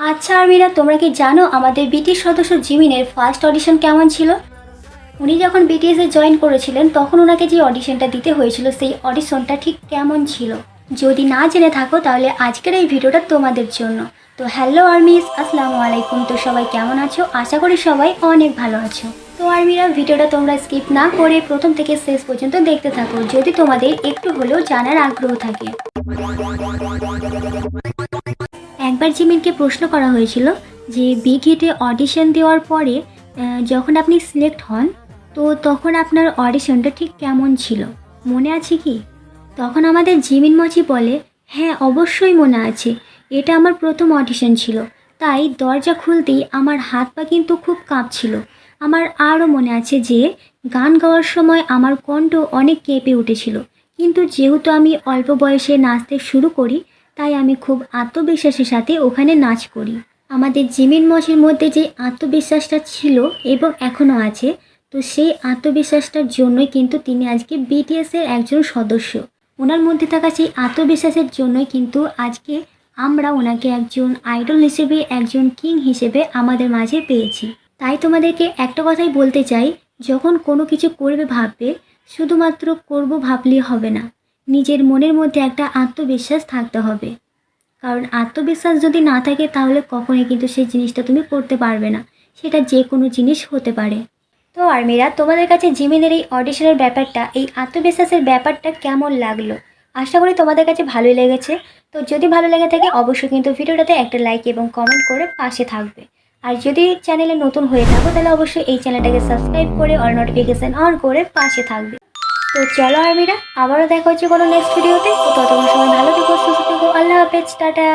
আচ্ছা আরমিরা, তোমরা কি জানো আমাদের বিটিএস সদস্য জিমিনের ফার্স্ট অডিশন কেমন ছিল? উনি যখন বিটিএসে জয়েন করেছিলেন তখন ওনাকে যে অডিশনটা দিতে হয়েছিল সেই অডিশনটা ঠিক কেমন ছিল? যদি না জেনে থাকো তাহলে আজকের এই ভিডিওটা তোমাদের জন্য। তো হ্যালো আর্মিস, আসসালামু আলাইকুম। তো সবাই কেমন আছো? আশা করি সবাই অনেক ভালো আছো। তো আর্মিরা, ভিডিওটা তোমরা স্কিপ না করে প্রথম থেকে শেষ পর্যন্ত দেখতে থাকো যদি তোমাদের একটু হলেও জানার আগ্রহ থাকে। একবার জিমিনকে প্রশ্ন করা হয়েছিল যে বিগ হিটে অডিশন দেওয়ার পরে যখন আপনি সিলেক্ট হন, তো তখন আপনার অডিশনটা ঠিক কেমন ছিল, মনে আছে কি? তখন আমাদের জিমিন মচি বলে, হ্যাঁ অবশ্যই মনে আছে, এটা আমার প্রথম অডিশন ছিল, তাই দরজা খুলতেই আমার হাত পা কিন্তু খুব কাঁপছিল। আমার আরও মনে আছে যে গান গাওয়ার সময় আমার কণ্ঠ অনেক কেঁপে উঠেছিল, কিন্তু যেহেতু আমি অল্প বয়সে নাচতে শুরু করি তাই আমি খুব আত্মবিশ্বাসের সাথে ওখানে নাচ করি। আমাদের জিমিন মচির মধ্যে যে আত্মবিশ্বাসটা ছিল এবং এখনও আছে, তো সেই আত্মবিশ্বাসটার জন্যই কিন্তু তিনি আজকে বিটিএসের একজন সদস্য। ওনার মধ্যে থাকা সেই আত্মবিশ্বাসের জন্যই কিন্তু আজকে আমরা ওনাকে একজন আইডল হিসেবে, একজন কিং হিসেবে আমাদের মাঝে পেয়েছি। তাই তোমাদেরকে একটা কথাই বলতে চাই, যখন কোনো কিছু করবে ভাববে, শুধুমাত্র করব ভাবলেই হবে না, নিজের মনের মধ্যে একটা আত্মবিশ্বাস থাকতে হবে। কারণ আত্মবিশ্বাস যদি না থাকে তাহলে কখনোই কিন্তু সেই জিনিসটা তুমি করতে পারবে না, সেটা যে কোনো জিনিস হতে পারে। তো আর্মিরা, তোমাদের কাছে জিমিনের এই অডিশনের ব্যাপারটা, এই আত্মবিশ্বাসের ব্যাপারটা কেমন লাগলো? আশা করি তোমাদের কাছে ভালোই লেগেছে। তো যদি ভালো লেগে থাকে অবশ্যই কিন্তু ভিডিওটাতে একটা লাইক এবং কমেন্ট করে পাশে থাকবে। আর যদি চ্যানেলে নতুন হয়ে থাকো তাহলে অবশ্যই এই চ্যানেলটাকে সাবস্ক্রাইব করে অল নোটিফিকেশান অন করে পাশে থাকবে। তো চলো আর্মিরা, আবারও দেখা হচ্ছে কোনো নেক্সট ভিডিওতে। তো ততক্ষণ সবাই ভালো থেকো, সুস্থ থেকো, আল্লাহ হাফেজ, টাটা।